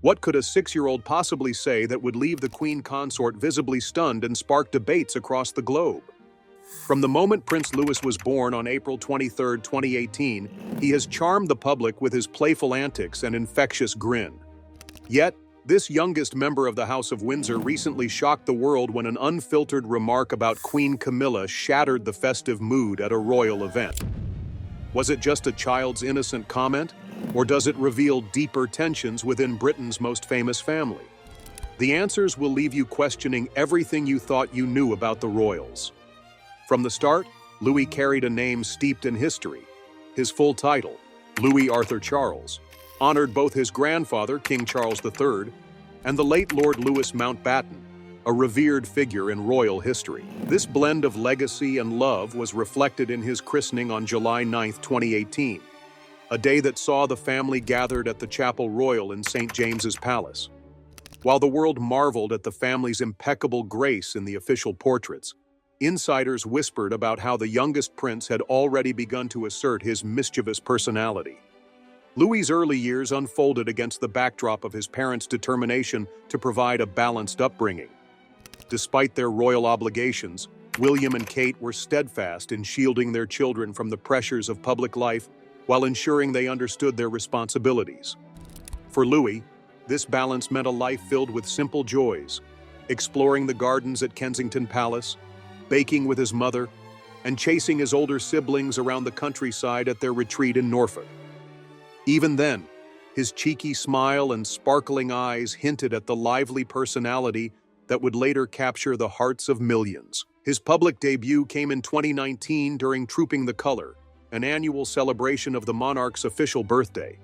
What could a 6-year-old possibly say that would leave the Queen Consort visibly stunned and spark debates across the globe? From the moment Prince Louis was born on April 23, 2018, he has charmed the public with his playful antics and infectious grin. Yet, this youngest member of the House of Windsor recently shocked the world when an unfiltered remark about Queen Camilla shattered the festive mood at a royal event. Was it just a child's innocent comment, or does it reveal deeper tensions within Britain's most famous family? The answers will leave you questioning everything you thought you knew about the royals. From the start, Louis carried a name steeped in history. His full title, Louis Arthur Charles, honored both his grandfather, King Charles III, and the late Lord Louis Mountbatten, a revered figure in royal history. This blend of legacy and love was reflected in his christening on July 9, 2018, a day that saw the family gathered at the Chapel Royal in St. James's Palace. While the world marveled at the family's impeccable grace in the official portraits, insiders whispered about how the youngest prince had already begun to assert his mischievous personality. Louis's early years unfolded against the backdrop of his parents' determination to provide a balanced upbringing. Despite their royal obligations, William and Kate were steadfast in shielding their children from the pressures of public life while ensuring they understood their responsibilities. For Louis, this balance meant a life filled with simple joys, exploring the gardens at Kensington Palace, baking with his mother, and chasing his older siblings around the countryside at their retreat in Norfolk. Even then, his cheeky smile and sparkling eyes hinted at the lively personality that would later capture the hearts of millions. His public debut came in 2019 during Trooping the Colour, an annual celebration of the monarch's official birthday.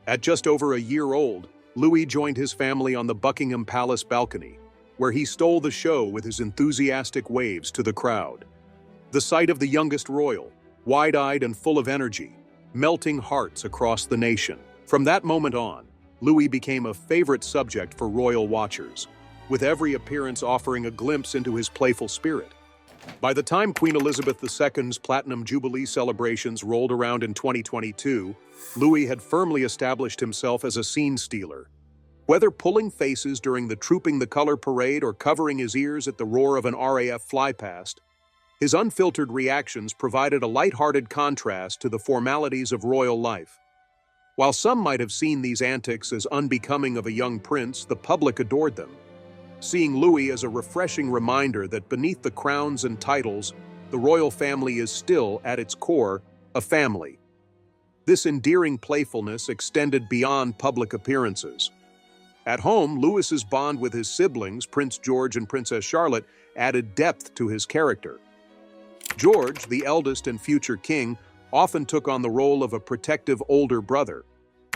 At just over a year old, Louis joined his family on the Buckingham Palace balcony, where he stole the show with his enthusiastic waves to the crowd. The sight of the youngest royal, wide-eyed and full of energy, melting hearts across the nation. From that moment on, Louis became a favorite subject for royal watchers, with every appearance offering a glimpse into his playful spirit. By the time Queen Elizabeth II's Platinum Jubilee celebrations rolled around in 2022, Louis had firmly established himself as a scene stealer. Whether pulling faces during the Trooping the Colour parade or covering his ears at the roar of an RAF flypast, his unfiltered reactions provided a light-hearted contrast to the formalities of royal life. While some might have seen these antics as unbecoming of a young prince, the public adored them, seeing Louis as a refreshing reminder that beneath the crowns and titles, the royal family is still, at its core, a family. This endearing playfulness extended beyond public appearances. At home, Louis's bond with his siblings, Prince George and Princess Charlotte, added depth to his character. George, the eldest and future king, often took on the role of a protective older brother,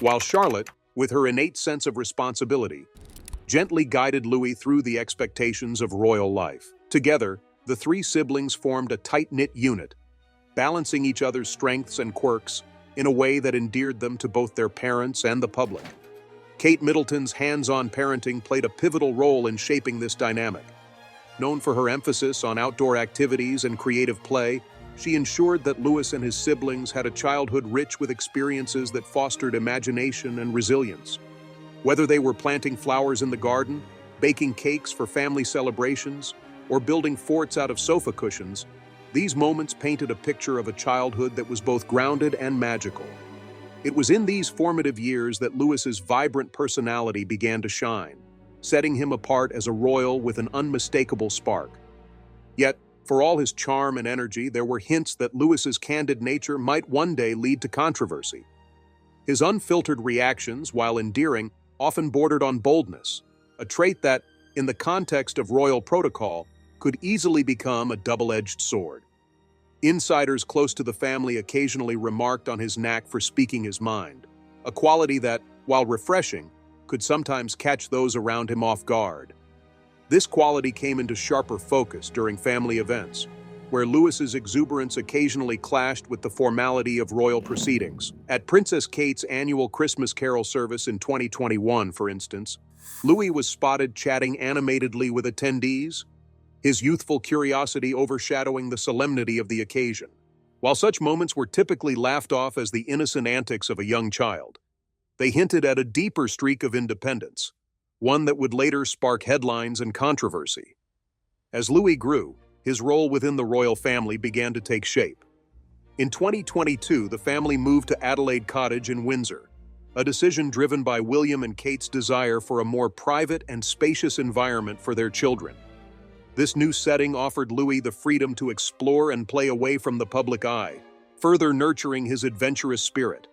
while Charlotte, with her innate sense of responsibility, gently guided Louis through the expectations of royal life. Together, the three siblings formed a tight-knit unit, balancing each other's strengths and quirks in a way that endeared them to both their parents and the public. Kate Middleton's hands-on parenting played a pivotal role in shaping this dynamic. Known for her emphasis on outdoor activities and creative play, she ensured that Louis and his siblings had a childhood rich with experiences that fostered imagination and resilience. Whether they were planting flowers in the garden, baking cakes for family celebrations, or building forts out of sofa cushions, these moments painted a picture of a childhood that was both grounded and magical. It was in these formative years that Louis's vibrant personality began to shine, setting him apart as a royal with an unmistakable spark. Yet, for all his charm and energy, there were hints that Louis's candid nature might one day lead to controversy. His unfiltered reactions, while endearing, often bordered on boldness, a trait that, in the context of royal protocol, could easily become a double-edged sword. Insiders close to the family occasionally remarked on his knack for speaking his mind, a quality that, while refreshing, could sometimes catch those around him off guard. This quality came into sharper focus during family events, where Louis's exuberance occasionally clashed with the formality of royal proceedings. At Princess Kate's annual Christmas Carol service in 2021, for instance, Louis was spotted chatting animatedly with attendees, his youthful curiosity overshadowing the solemnity of the occasion. While such moments were typically laughed off as the innocent antics of a young child, They hinted at a deeper streak of independence, one that would later spark headlines and controversy. As Louis grew, his role within the royal family began to take shape. In 2022, the family moved to Adelaide Cottage in Windsor, a decision driven by William and Kate's desire for a more private and spacious environment for their children. This new setting offered Louis the freedom to explore and play away from the public eye, further nurturing his adventurous spirit.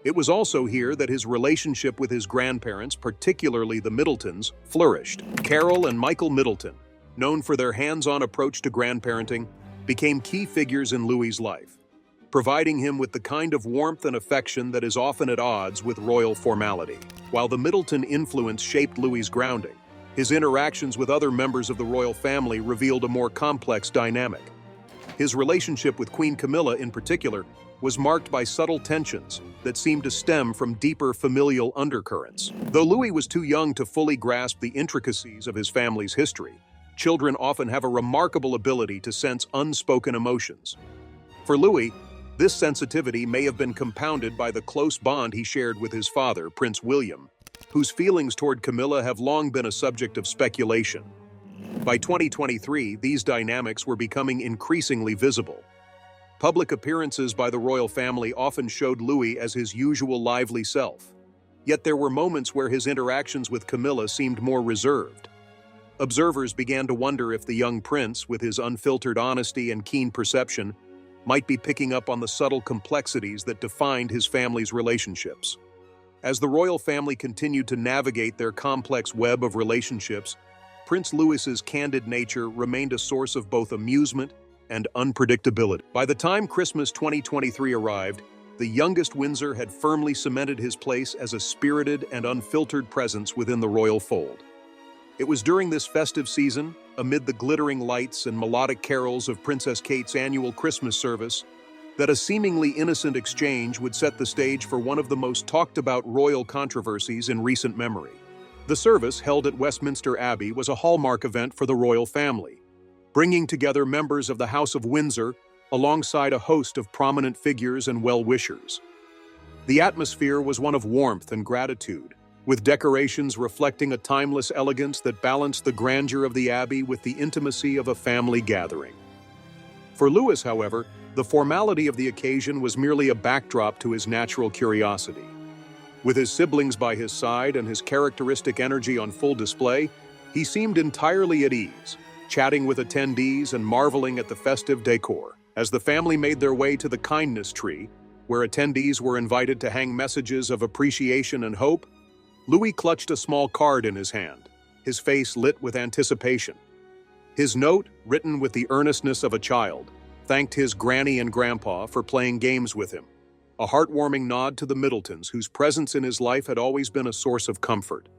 It was also here that his relationship with his grandparents, particularly the Middletons, flourished. Carol and Michael Middleton, known for their hands-on approach to grandparenting, became key figures in Louis's life, providing him with the kind of warmth and affection that is often at odds with royal formality. While the Middleton influence shaped Louis's grounding, his interactions with other members of the royal family revealed a more complex dynamic. His relationship with Queen Camilla, in particular, was marked by subtle tensions that seemed to stem from deeper familial undercurrents. Though Louis was too young to fully grasp the intricacies of his family's history, children often have a remarkable ability to sense unspoken emotions. For Louis, this sensitivity may have been compounded by the close bond he shared with his father, Prince William, whose feelings toward Camilla have long been a subject of speculation. By 2023, these dynamics were becoming increasingly visible. Public appearances by the royal family often showed Louis as his usual lively self, yet there were moments where his interactions with Camilla seemed more reserved. Observers began to wonder if the young prince, with his unfiltered honesty and keen perception, might be picking up on the subtle complexities that defined his family's relationships. As the royal family continued to navigate their complex web of relationships, Prince Louis's candid nature remained a source of both amusement and unpredictability. By the time Christmas 2023 arrived, the youngest Windsor had firmly cemented his place as a spirited and unfiltered presence within the royal fold. It was during this festive season, amid the glittering lights and melodic carols of Princess Kate's annual Christmas service, that a seemingly innocent exchange would set the stage for one of the most talked-about royal controversies in recent memory. The service, held at Westminster Abbey, was a hallmark event for the royal family, bringing together members of the House of Windsor alongside a host of prominent figures and well-wishers. The atmosphere was one of warmth and gratitude, with decorations reflecting a timeless elegance that balanced the grandeur of the Abbey with the intimacy of a family gathering. For Louis, however, the formality of the occasion was merely a backdrop to his natural curiosity. With his siblings by his side and his characteristic energy on full display, he seemed entirely at ease, chatting with attendees and marveling at the festive decor. As the family made their way to the kindness tree, where attendees were invited to hang messages of appreciation and hope, Louis clutched a small card in his hand, his face lit with anticipation. His note, written with the earnestness of a child, thanked his granny and grandpa for playing games with him, a heartwarming nod to the Middletons, whose presence in his life had always been a source of comfort.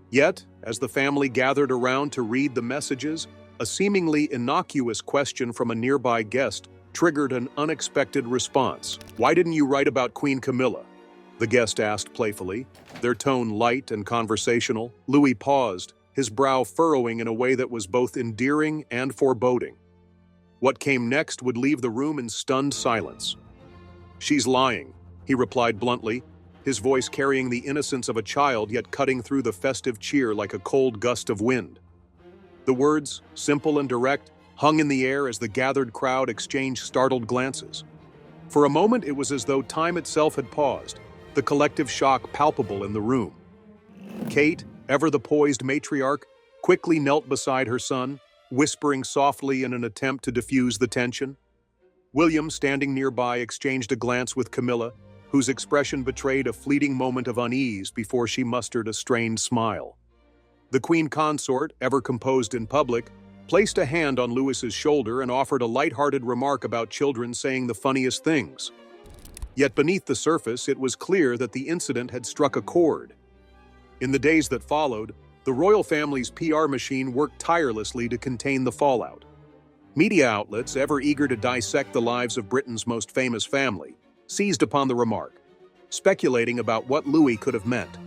Yet, as the family gathered around to read the messages, a seemingly innocuous question from a nearby guest triggered an unexpected response. "Why didn't you write about Queen Camilla?" the guest asked playfully, their tone light and conversational. Louis paused, his brow furrowing in a way that was both endearing and foreboding. What came next would leave the room in stunned silence. "She's lying," he replied bluntly, his voice carrying the innocence of a child yet cutting through the festive cheer like a cold gust of wind. The words, simple and direct, hung in the air as the gathered crowd exchanged startled glances. For a moment, it was as though time itself had paused, the collective shock palpable in the room. Kate, ever the poised matriarch, quickly knelt beside her son, whispering softly in an attempt to diffuse the tension. William, standing nearby, exchanged a glance with Camilla, whose expression betrayed a fleeting moment of unease before she mustered a strained smile. The Queen Consort, ever composed in public, placed a hand on Louis's shoulder and offered a light-hearted remark about children saying the funniest things. Yet beneath the surface, it was clear that the incident had struck a chord. In the days that followed, the royal family's PR machine worked tirelessly to contain the fallout. Media outlets, ever eager to dissect the lives of Britain's most famous family, seized upon the remark, speculating about what Louis could have meant.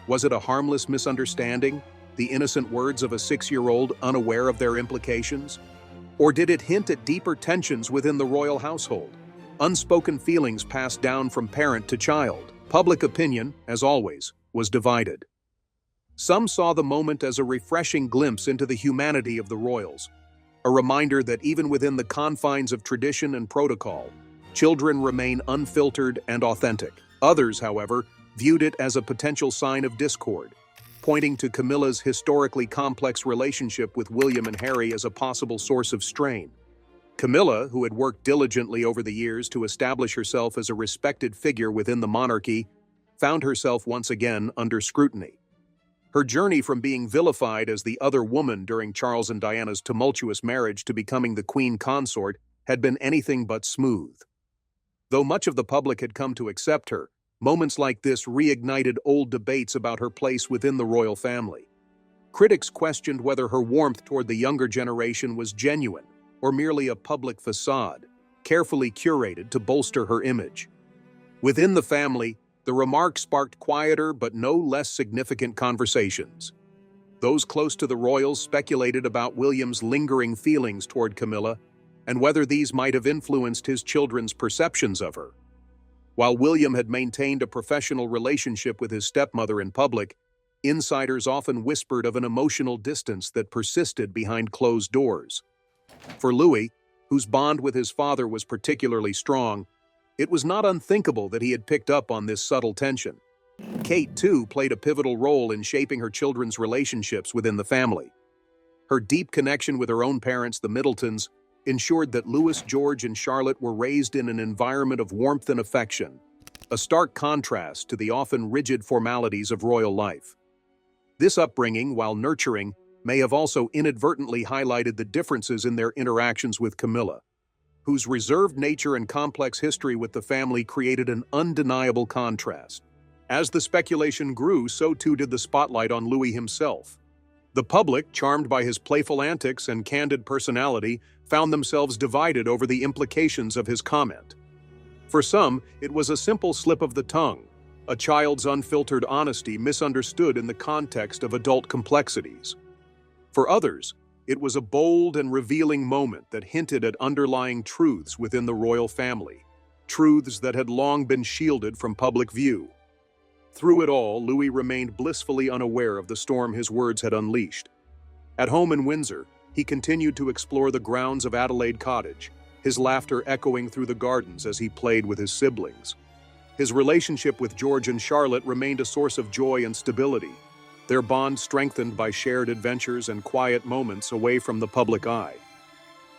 Was it a harmless misunderstanding, the innocent words of a 6-year-old unaware of their implications? Or did it hint at deeper tensions within the royal household, unspoken feelings passed down from parent to child? Public opinion, as always, was divided. Some saw the moment as a refreshing glimpse into the humanity of the royals, a reminder that even within the confines of tradition and protocol, children remain unfiltered and authentic. Others, however, viewed it as a potential sign of discord, pointing to Camilla's historically complex relationship with William and Harry as a possible source of strain. Camilla, who had worked diligently over the years to establish herself as a respected figure within the monarchy, found herself once again under scrutiny. Her journey from being vilified as the other woman during Charles and Diana's tumultuous marriage to becoming the queen consort had been anything but smooth. Though much of the public had come to accept her, moments like this reignited old debates about her place within the royal family. Critics questioned whether her warmth toward the younger generation was genuine or merely a public facade, carefully curated to bolster her image. Within the family, the remark sparked quieter but no less significant conversations. Those close to the royals speculated about William's lingering feelings toward Camilla and whether these might have influenced his children's perceptions of her. While William had maintained a professional relationship with his stepmother in public, insiders often whispered of an emotional distance that persisted behind closed doors. For Louis, whose bond with his father was particularly strong, it was not unthinkable that he had picked up on this subtle tension. Kate, too, played a pivotal role in shaping her children's relationships within the family. Her deep connection with her own parents, the Middletons, ensured that Louis, George, and Charlotte were raised in an environment of warmth and affection, a stark contrast to the often rigid formalities of royal life. This upbringing, while nurturing, may have also inadvertently highlighted the differences in their interactions with Camilla, whose reserved nature and complex history with the family created an undeniable contrast. As the speculation grew, so too did the spotlight on Louis himself. The public, charmed by his playful antics and candid personality, found themselves divided over the implications of his comment. For some, it was a simple slip of the tongue, a child's unfiltered honesty misunderstood in the context of adult complexities. For others, it was a bold and revealing moment that hinted at underlying truths within the royal family, truths that had long been shielded from public view. Through it all, Louis remained blissfully unaware of the storm his words had unleashed. At home in Windsor, he continued to explore the grounds of Adelaide Cottage, his laughter echoing through the gardens as he played with his siblings. His relationship with George and Charlotte remained a source of joy and stability, their bond strengthened by shared adventures and quiet moments away from the public eye.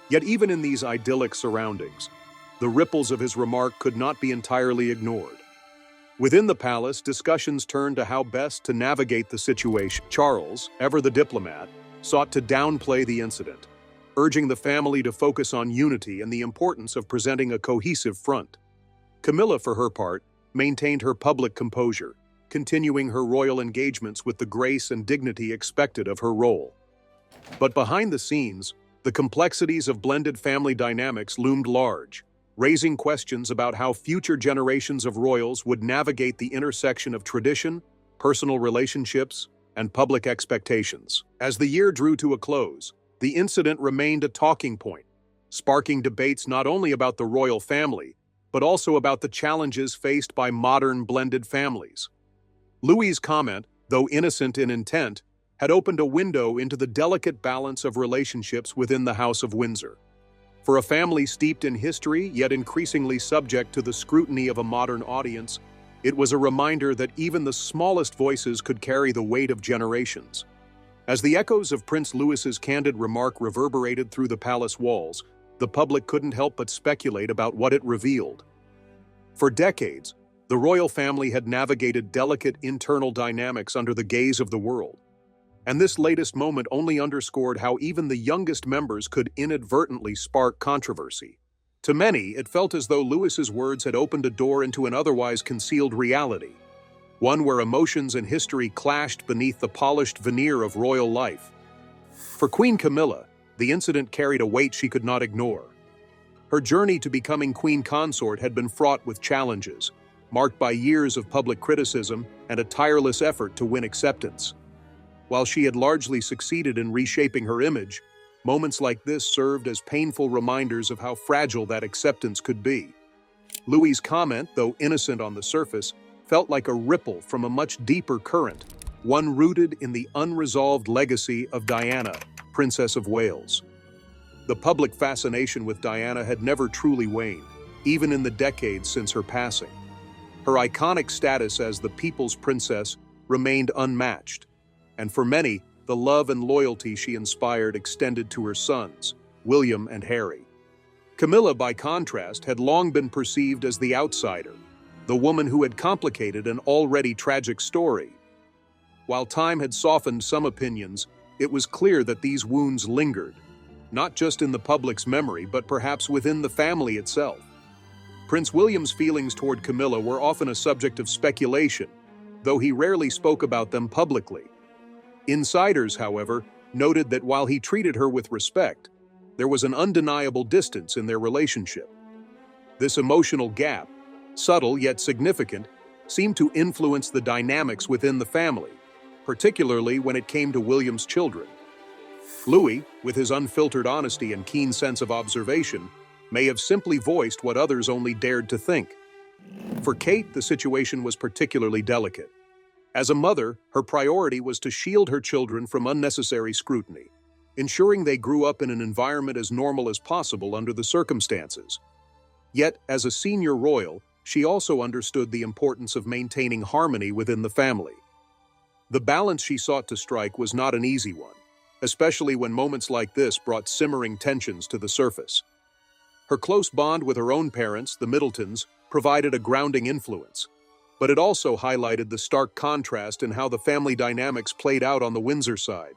Yet even in these idyllic surroundings, the ripples of his remark could not be entirely ignored. Within the palace, discussions turned to how best to navigate the situation. Charles, ever the diplomat, sought to downplay the incident, urging the family to focus on unity and the importance of presenting a cohesive front. Camilla, for her part, maintained her public composure, continuing her royal engagements with the grace and dignity expected of her role. But behind the scenes, the complexities of blended family dynamics loomed large, raising questions about how future generations of royals would navigate the intersection of tradition, personal relationships, and public expectations. As the year drew to a close, the incident remained a talking point, sparking debates not only about the royal family, but also about the challenges faced by modern blended families. Louis's comment, though innocent in intent, had opened a window into the delicate balance of relationships within the House of Windsor. For a family steeped in history, yet increasingly subject to the scrutiny of a modern audience, it was a reminder that even the smallest voices could carry the weight of generations. As the echoes of Prince Louis's candid remark reverberated through the palace walls, the public couldn't help but speculate about what it revealed. For decades, the royal family had navigated delicate internal dynamics under the gaze of the world. And this latest moment only underscored how even the youngest members could inadvertently spark controversy. To many, it felt as though Louis's words had opened a door into an otherwise concealed reality, one where emotions and history clashed beneath the polished veneer of royal life. For Queen Camilla, the incident carried a weight she could not ignore. Her journey to becoming queen consort had been fraught with challenges, marked by years of public criticism and a tireless effort to win acceptance. While she had largely succeeded in reshaping her image, moments like this served as painful reminders of how fragile that acceptance could be. Louis's comment, though innocent on the surface, felt like a ripple from a much deeper current, one rooted in the unresolved legacy of Diana, Princess of Wales. The public fascination with Diana had never truly waned, even in the decades since her passing. Her iconic status as the people's princess remained unmatched, and for many, the love and loyalty she inspired extended to her sons, William and Harry. Camilla, by contrast, had long been perceived as the outsider, the woman who had complicated an already tragic story. While time had softened some opinions, it was clear that these wounds lingered, not just in the public's memory, but perhaps within the family itself. Prince William's feelings toward Camilla were often a subject of speculation, though he rarely spoke about them publicly. Insiders, however, noted that while he treated her with respect, there was an undeniable distance in their relationship. This emotional gap, subtle yet significant, seemed to influence the dynamics within the family, particularly when it came to William's children. Louis, with his unfiltered honesty and keen sense of observation, may have simply voiced what others only dared to think. For Kate, the situation was particularly delicate. As a mother, her priority was to shield her children from unnecessary scrutiny, ensuring they grew up in an environment as normal as possible under the circumstances. Yet, as a senior royal, she also understood the importance of maintaining harmony within the family. The balance she sought to strike was not an easy one, especially when moments like this brought simmering tensions to the surface. Her close bond with her own parents, the Middletons, provided a grounding influence, but it also highlighted the stark contrast in how the family dynamics played out on the Windsor side.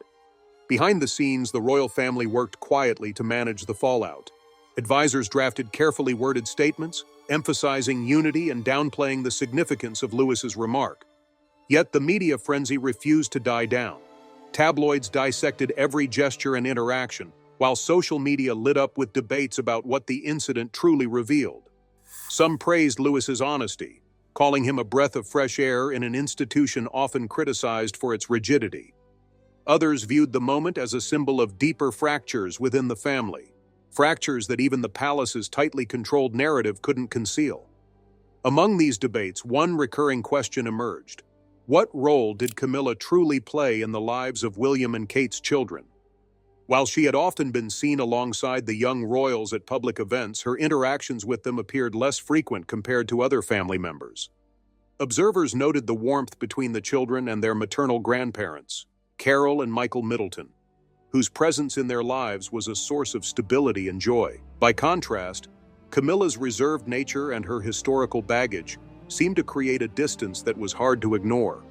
Behind the scenes, the royal family worked quietly to manage the fallout. Advisors drafted carefully worded statements, emphasizing unity and downplaying the significance of Louis's remark. Yet the media frenzy refused to die down. Tabloids dissected every gesture and interaction, while social media lit up with debates about what the incident truly revealed. Some praised Louis's honesty, calling him a breath of fresh air in an institution often criticized for its rigidity. Others viewed the moment as a symbol of deeper fractures within the family, fractures that even the palace's tightly controlled narrative couldn't conceal. Among these debates, one recurring question emerged. What role did Camilla truly play in the lives of William and Kate's children? While she had often been seen alongside the young royals at public events, her interactions with them appeared less frequent compared to other family members. Observers noted the warmth between the children and their maternal grandparents, Carol and Michael Middleton, whose presence in their lives was a source of stability and joy. By contrast, Camilla's reserved nature and her historical baggage seemed to create a distance that was hard to ignore.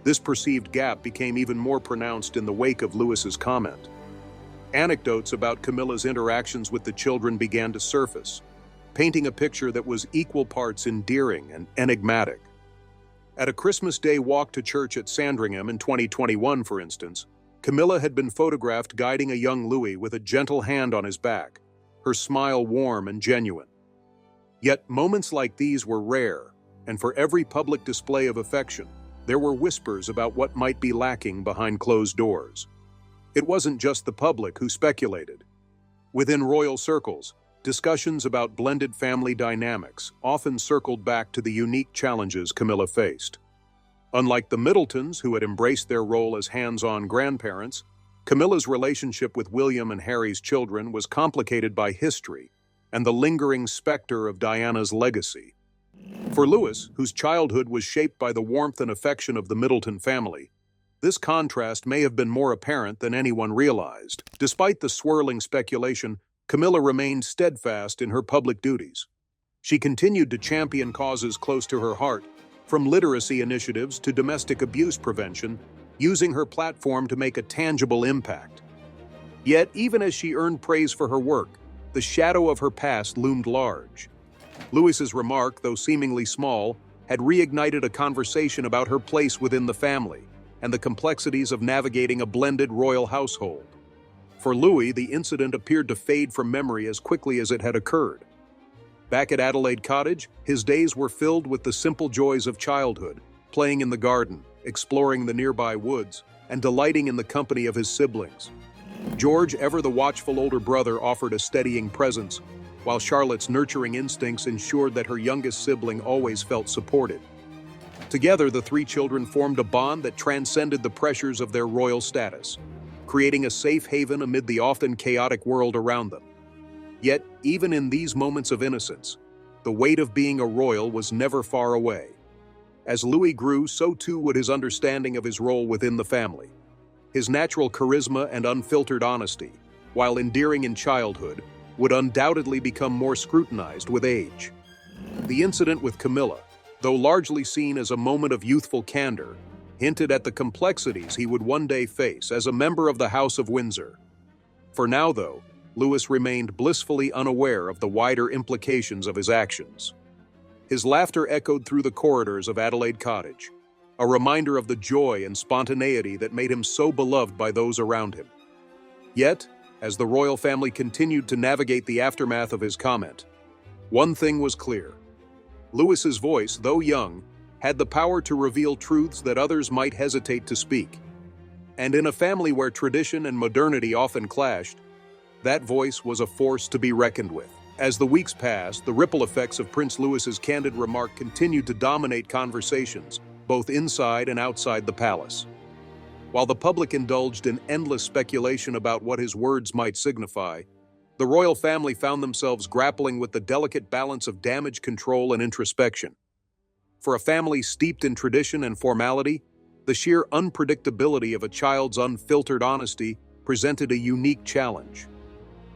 This perceived gap became even more pronounced in the wake of Louis's comment. Anecdotes about Camilla's interactions with the children began to surface, painting a picture that was equal parts endearing and enigmatic. At a Christmas Day walk to church at Sandringham in 2021, for instance, Camilla had been photographed guiding a young Louis with a gentle hand on his back, her smile warm and genuine. Yet moments like these were rare, and for every public display of affection, there were whispers about what might be lacking behind closed doors. It wasn't just the public who speculated. Within royal circles, discussions about blended family dynamics often circled back to the unique challenges Camilla faced. Unlike the Middletons, who had embraced their role as hands-on grandparents, Camilla's relationship with William and Harry's children was complicated by history and the lingering specter of Diana's legacy. For Louis, whose childhood was shaped by the warmth and affection of the Middleton family, this contrast may have been more apparent than anyone realized. Despite the swirling speculation, Camilla remained steadfast in her public duties. She continued to champion causes close to her heart, from literacy initiatives to domestic abuse prevention, using her platform to make a tangible impact. Yet, even as she earned praise for her work, the shadow of her past loomed large. Louis's remark, though seemingly small, had reignited a conversation about her place within the family and the complexities of navigating a blended royal household. For Louis, the incident appeared to fade from memory as quickly as it had occurred. Back at Adelaide Cottage, his days were filled with the simple joys of childhood, playing in the garden, exploring the nearby woods, and delighting in the company of his siblings. George, ever the watchful older brother, offered a steadying presence, while Charlotte's nurturing instincts ensured that her youngest sibling always felt supported. Together, the three children formed a bond that transcended the pressures of their royal status, creating a safe haven amid the often chaotic world around them. Yet, even in these moments of innocence, the weight of being a royal was never far away. As Louis grew, so too would his understanding of his role within the family. His natural charisma and unfiltered honesty, while endearing in childhood, would undoubtedly become more scrutinized with age. The incident with Camilla, though largely seen as a moment of youthful candor, hinted at the complexities he would one day face as a member of the House of Windsor. For now, though, Louis remained blissfully unaware of the wider implications of his actions. His laughter echoed through the corridors of Adelaide Cottage, a reminder of the joy and spontaneity that made him so beloved by those around him. Yet, as the royal family continued to navigate the aftermath of his comment, one thing was clear. Louis's voice, though young, had the power to reveal truths that others might hesitate to speak. And in a family where tradition and modernity often clashed, that voice was a force to be reckoned with. As the weeks passed, the ripple effects of Prince Louis's candid remark continued to dominate conversations, both inside and outside the palace. While the public indulged in endless speculation about what his words might signify, the royal family found themselves grappling with the delicate balance of damage control and introspection. For a family steeped in tradition and formality, the sheer unpredictability of a child's unfiltered honesty presented a unique challenge.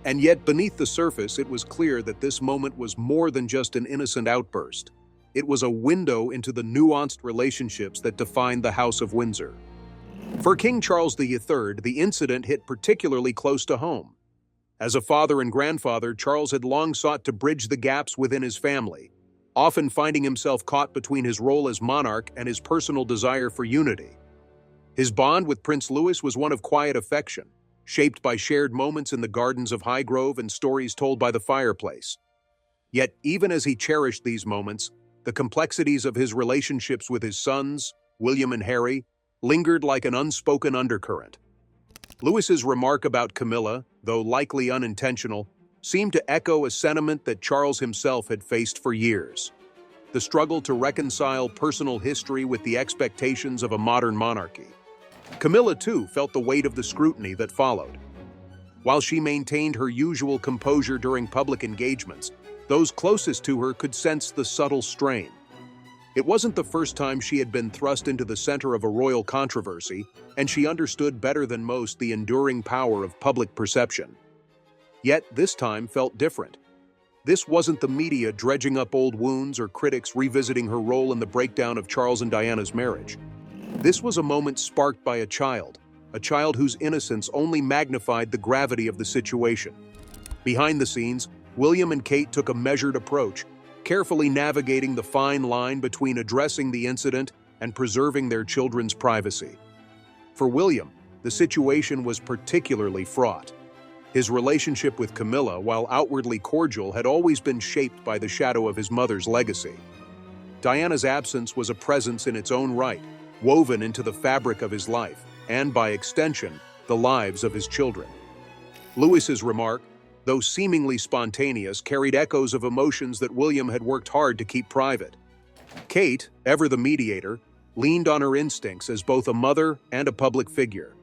And yet, beneath the surface, it was clear that this moment was more than just an innocent outburst. It was a window into the nuanced relationships that defined the House of Windsor. For King Charles III, the incident hit particularly close to home. As a father and grandfather, Charles had long sought to bridge the gaps within his family, often finding himself caught between his role as monarch and his personal desire for unity. His bond with Prince Louis was one of quiet affection, shaped by shared moments in the gardens of Highgrove and stories told by the fireplace. Yet, even as he cherished these moments, the complexities of his relationships with his sons, William and Harry, lingered like an unspoken undercurrent. Louis's remark about Camilla, though likely unintentional, seemed to echo a sentiment that Charles himself had faced for years: the struggle to reconcile personal history with the expectations of a modern monarchy. Camilla, too, felt the weight of the scrutiny that followed. While she maintained her usual composure during public engagements, those closest to her could sense the subtle strain. It wasn't the first time she had been thrust into the center of a royal controversy, and she understood better than most the enduring power of public perception. Yet this time felt different. This wasn't the media dredging up old wounds or critics revisiting her role in the breakdown of Charles and Diana's marriage. This was a moment sparked by a child whose innocence only magnified the gravity of the situation. Behind the scenes, William and Kate took a measured approach, carefully navigating the fine line between addressing the incident and preserving their children's privacy. For William, the situation was particularly fraught. His relationship with Camilla, while outwardly cordial, had always been shaped by the shadow of his mother's legacy. Diana's absence was a presence in its own right, woven into the fabric of his life, and by extension, the lives of his children. Louis's remark, though seemingly spontaneous, carried echoes of emotions that William had worked hard to keep private. Kate, ever the mediator, leaned on her instincts as both a mother and a public figure.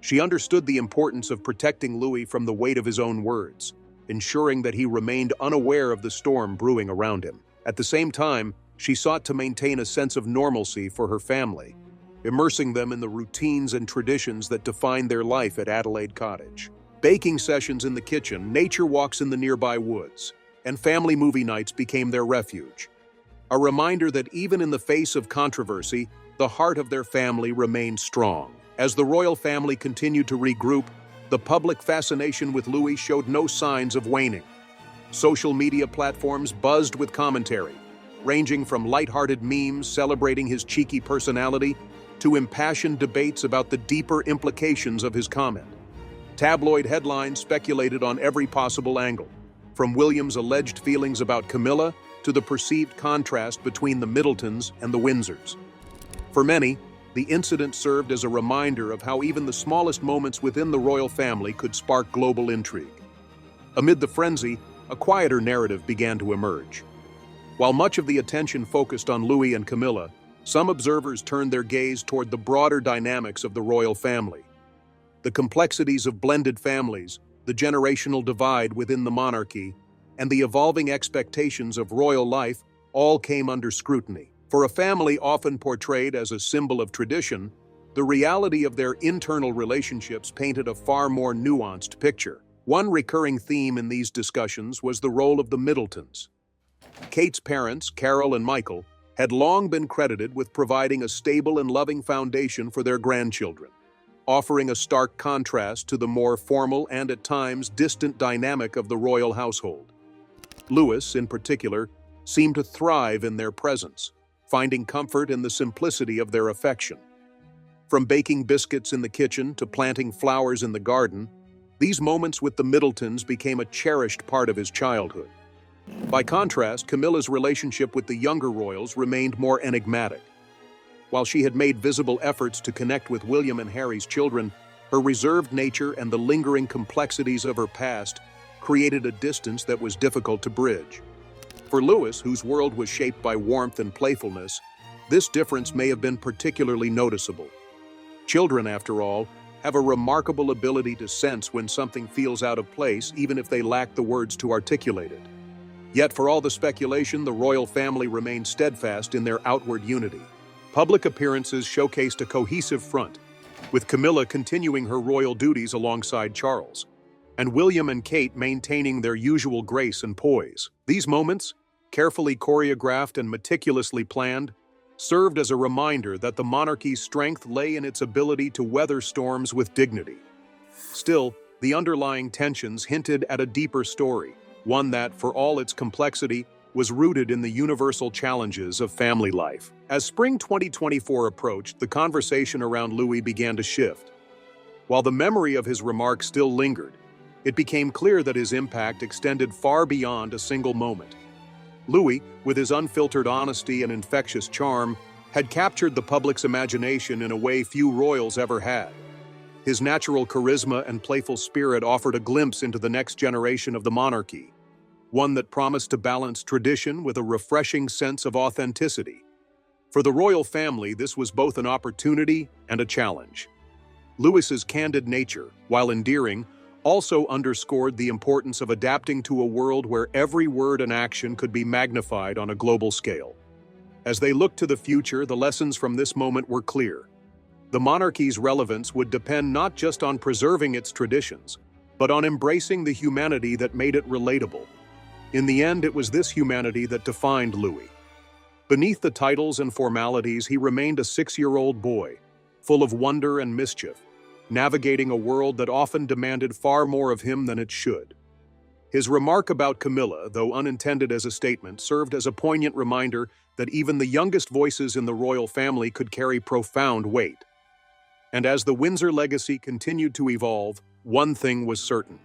She understood the importance of protecting Louis from the weight of his own words, ensuring that he remained unaware of the storm brewing around him. At the same time, she sought to maintain a sense of normalcy for her family, immersing them in the routines and traditions that defined their life at Adelaide Cottage. Baking sessions in the kitchen, nature walks in the nearby woods, and family movie nights became their refuge. A reminder that even in the face of controversy, the heart of their family remained strong. As the royal family continued to regroup, the public fascination with Louis showed no signs of waning. Social media platforms buzzed with commentary, ranging from lighthearted memes celebrating his cheeky personality to impassioned debates about the deeper implications of his comment. Tabloid headlines speculated on every possible angle, from William's alleged feelings about Camilla to the perceived contrast between the Middletons and the Windsors. For many, the incident served as a reminder of how even the smallest moments within the royal family could spark global intrigue. Amid the frenzy, a quieter narrative began to emerge. While much of the attention focused on Louis and Camilla, some observers turned their gaze toward the broader dynamics of the royal family. The complexities of blended families, the generational divide within the monarchy, and the evolving expectations of royal life all came under scrutiny. For a family often portrayed as a symbol of tradition, the reality of their internal relationships painted a far more nuanced picture. One recurring theme in these discussions was the role of the Middletons. Kate's parents, Carol and Michael, had long been credited with providing a stable and loving foundation for their grandchildren, offering a stark contrast to the more formal and at times distant dynamic of the royal household. Louis, in particular, seemed to thrive in their presence, finding comfort in the simplicity of their affection. From baking biscuits in the kitchen to planting flowers in the garden, these moments with the Middletons became a cherished part of his childhood. By contrast, Camilla's relationship with the younger royals remained more enigmatic. While she had made visible efforts to connect with William and Harry's children, her reserved nature and the lingering complexities of her past created a distance that was difficult to bridge. For Louis, whose world was shaped by warmth and playfulness, this difference may have been particularly noticeable. Children, after all, have a remarkable ability to sense when something feels out of place, even if they lack the words to articulate it. Yet, for all the speculation, the royal family remained steadfast in their outward unity. Public appearances showcased a cohesive front, with Camilla continuing her royal duties alongside Charles, and William and Kate maintaining their usual grace and poise. These moments, carefully choreographed and meticulously planned, served as a reminder that the monarchy's strength lay in its ability to weather storms with dignity. Still, the underlying tensions hinted at a deeper story, one that, for all its complexity, was rooted in the universal challenges of family life. As spring 2024 approached, the conversation around Louis began to shift. While the memory of his remark still lingered, it became clear that his impact extended far beyond a single moment. Louis, with his unfiltered honesty and infectious charm, had captured the public's imagination in a way few royals ever had. His natural charisma and playful spirit offered a glimpse into the next generation of the monarchy, one that promised to balance tradition with a refreshing sense of authenticity. For the royal family, this was both an opportunity and a challenge. Louis's candid nature, while endearing, also underscored the importance of adapting to a world where every word and action could be magnified on a global scale. As they looked to the future, the lessons from this moment were clear. The monarchy's relevance would depend not just on preserving its traditions, but on embracing the humanity that made it relatable. In the end, it was this humanity that defined Louis. Beneath the titles and formalities, he remained a 6-year-old boy, full of wonder and mischief, navigating a world that often demanded far more of him than it should. His remark about Camilla, though unintended as a statement, served as a poignant reminder that even the youngest voices in the royal family could carry profound weight. And as the Windsor legacy continued to evolve, one thing was certain.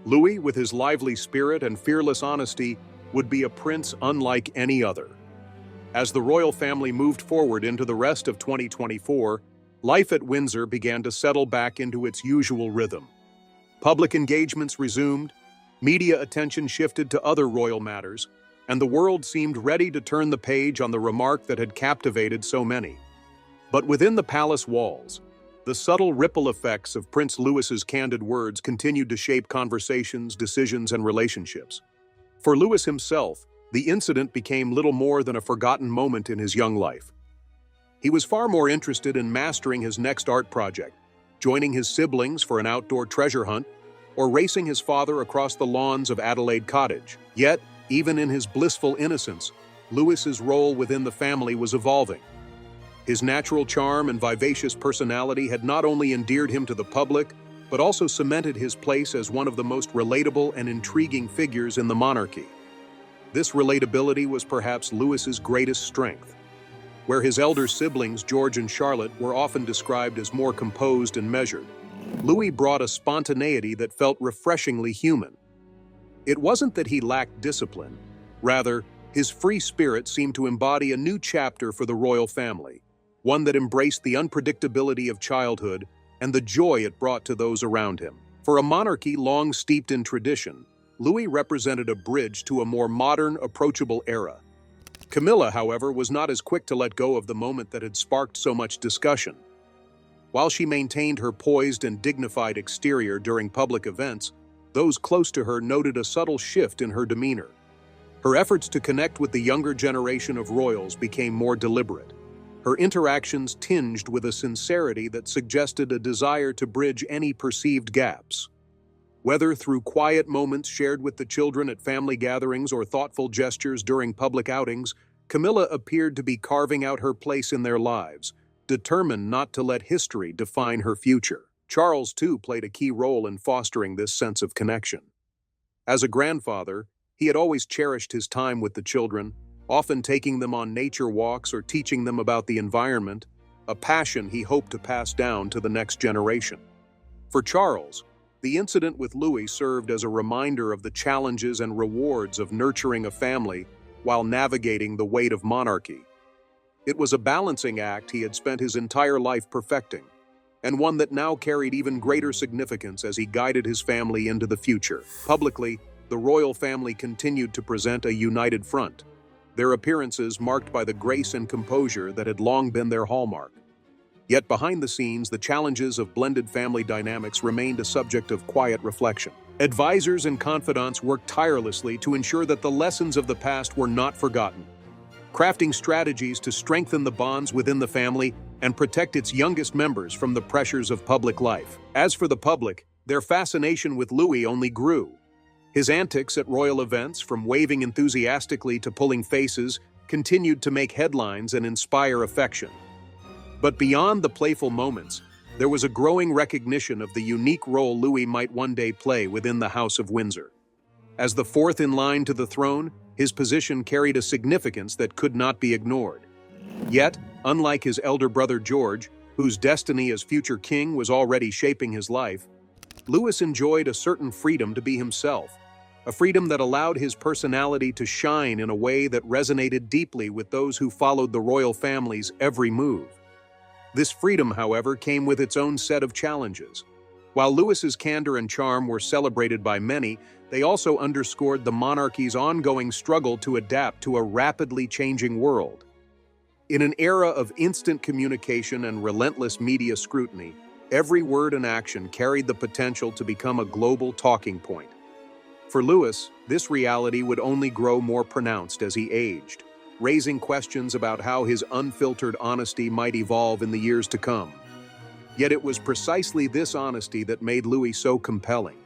Louis, with his lively spirit and fearless honesty, would be a prince unlike any other. As the royal family moved forward into the rest of 2024, life at Windsor began to settle back into its usual rhythm. Public engagements resumed, media attention shifted to other royal matters, and the world seemed ready to turn the page on the remark that had captivated so many. But within the palace walls, the subtle ripple effects of Prince Louis's candid words continued to shape conversations, decisions, and relationships. For Louis himself, the incident became little more than a forgotten moment in his young life. He was far more interested in mastering his next art project, joining his siblings for an outdoor treasure hunt, or racing his father across the lawns of Adelaide Cottage. Yet, even in his blissful innocence, Louis's role within the family was evolving. His natural charm and vivacious personality had not only endeared him to the public, but also cemented his place as one of the most relatable and intriguing figures in the monarchy. This relatability was perhaps Louis's greatest strength. Where his elder siblings, George and Charlotte, were often described as more composed and measured, Louis brought a spontaneity that felt refreshingly human. It wasn't that he lacked discipline. Rather, his free spirit seemed to embody a new chapter for the royal family, one that embraced the unpredictability of childhood and the joy it brought to those around him. For a monarchy long steeped in tradition, Louis represented a bridge to a more modern, approachable era. Camilla, however, was not as quick to let go of the moment that had sparked so much discussion. While she maintained her poised and dignified exterior during public events, those close to her noted a subtle shift in her demeanor. Her efforts to connect with the younger generation of royals became more deliberate, her interactions tinged with a sincerity that suggested a desire to bridge any perceived gaps. Whether through quiet moments shared with the children at family gatherings or thoughtful gestures during public outings, Camilla appeared to be carving out her place in their lives, determined not to let history define her future. Charles, too, played a key role in fostering this sense of connection. As a grandfather, he had always cherished his time with the children, often taking them on nature walks or teaching them about the environment, a passion he hoped to pass down to the next generation. For Charles, the incident with Louis served as a reminder of the challenges and rewards of nurturing a family while navigating the weight of monarchy. It was a balancing act he had spent his entire life perfecting, and one that now carried even greater significance as he guided his family into the future. Publicly, the royal family continued to present a united front, their appearances marked by the grace and composure that had long been their hallmark. Yet behind the scenes, the challenges of blended family dynamics remained a subject of quiet reflection. Advisors and confidants worked tirelessly to ensure that the lessons of the past were not forgotten, crafting strategies to strengthen the bonds within the family and protect its youngest members from the pressures of public life. As for the public, their fascination with Louis only grew. His antics at royal events, from waving enthusiastically to pulling faces, continued to make headlines and inspire affection. But beyond the playful moments, there was a growing recognition of the unique role Louis might one day play within the House of Windsor. As the fourth in line to the throne, his position carried a significance that could not be ignored. Yet, unlike his elder brother George, whose destiny as future king was already shaping his life, Louis enjoyed a certain freedom to be himself, a freedom that allowed his personality to shine in a way that resonated deeply with those who followed the royal family's every move. This freedom, however, came with its own set of challenges. While Louis's candor and charm were celebrated by many, they also underscored the monarchy's ongoing struggle to adapt to a rapidly changing world. In an era of instant communication and relentless media scrutiny, every word and action carried the potential to become a global talking point. For Louis, this reality would only grow more pronounced as he aged, raising questions about how his unfiltered honesty might evolve in the years to come. Yet it was precisely this honesty that made Louis so compelling.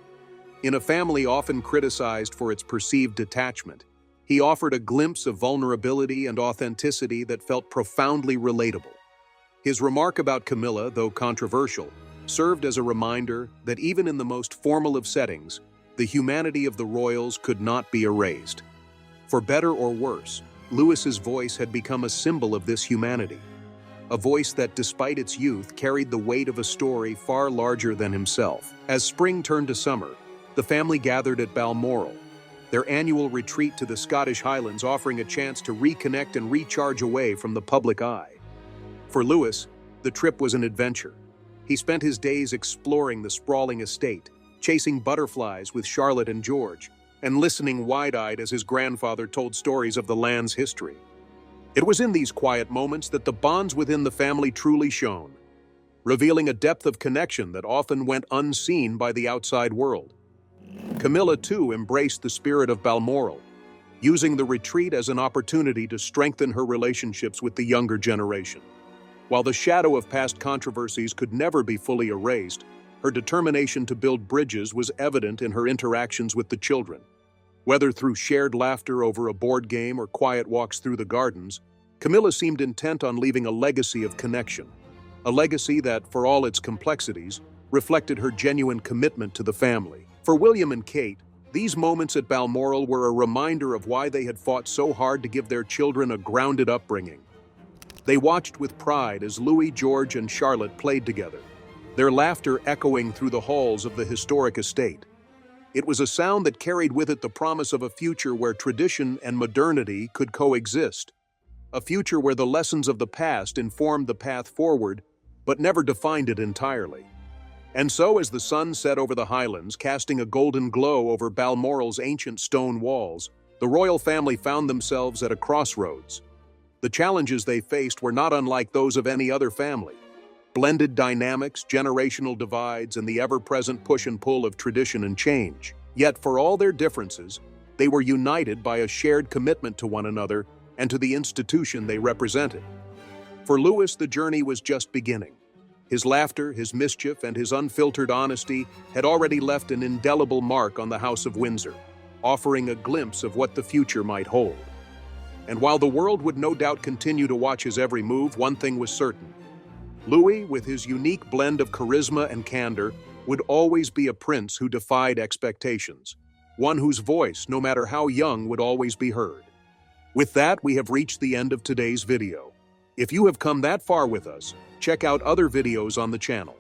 In a family often criticized for its perceived detachment, he offered a glimpse of vulnerability and authenticity that felt profoundly relatable. His remark about Camilla, though controversial, served as a reminder that even in the most formal of settings, the humanity of the royals could not be erased. For better or worse, Louis's voice had become a symbol of this humanity, a voice that, despite its youth, carried the weight of a story far larger than himself. As spring turned to summer, the family gathered at Balmoral, their annual retreat to the Scottish Highlands, offering a chance to reconnect and recharge away from the public eye. For Louis, the trip was an adventure. He spent his days exploring the sprawling estate, chasing butterflies with Charlotte and George, and listening wide-eyed as his grandfather told stories of the land's history. It was in these quiet moments that the bonds within the family truly shone, revealing a depth of connection that often went unseen by the outside world. Camilla, too, embraced the spirit of Balmoral, using the retreat as an opportunity to strengthen her relationships with the younger generation. While the shadow of past controversies could never be fully erased, her determination to build bridges was evident in her interactions with the children. Whether through shared laughter over a board game or quiet walks through the gardens, Camilla seemed intent on leaving a legacy of connection, a legacy that, for all its complexities, reflected her genuine commitment to the family. For William and Kate, these moments at Balmoral were a reminder of why they had fought so hard to give their children a grounded upbringing. They watched with pride as Louis, George, and Charlotte played together, their laughter echoing through the halls of the historic estate. It was a sound that carried with it the promise of a future where tradition and modernity could coexist, a future where the lessons of the past informed the path forward, but never defined it entirely. And so, as the sun set over the highlands, casting a golden glow over Balmoral's ancient stone walls, The royal family found themselves at a crossroads. The challenges they faced were not unlike those of any other family. Blended dynamics, generational divides, and the ever-present push and pull of tradition and change. Yet, for all their differences, they were united by a shared commitment to one another and to the institution they represented. For Louis, the journey was just beginning. His laughter, his mischief, and his unfiltered honesty had already left an indelible mark on the House of Windsor, offering a glimpse of what the future might hold. And while the world would no doubt continue to watch his every move, one thing was certain. Louis, with his unique blend of charisma and candor, would always be a prince who defied expectations, one whose voice, no matter how young, would always be heard. With that, we have reached the end of today's video. If you have come that far with us, check out other videos on the channel.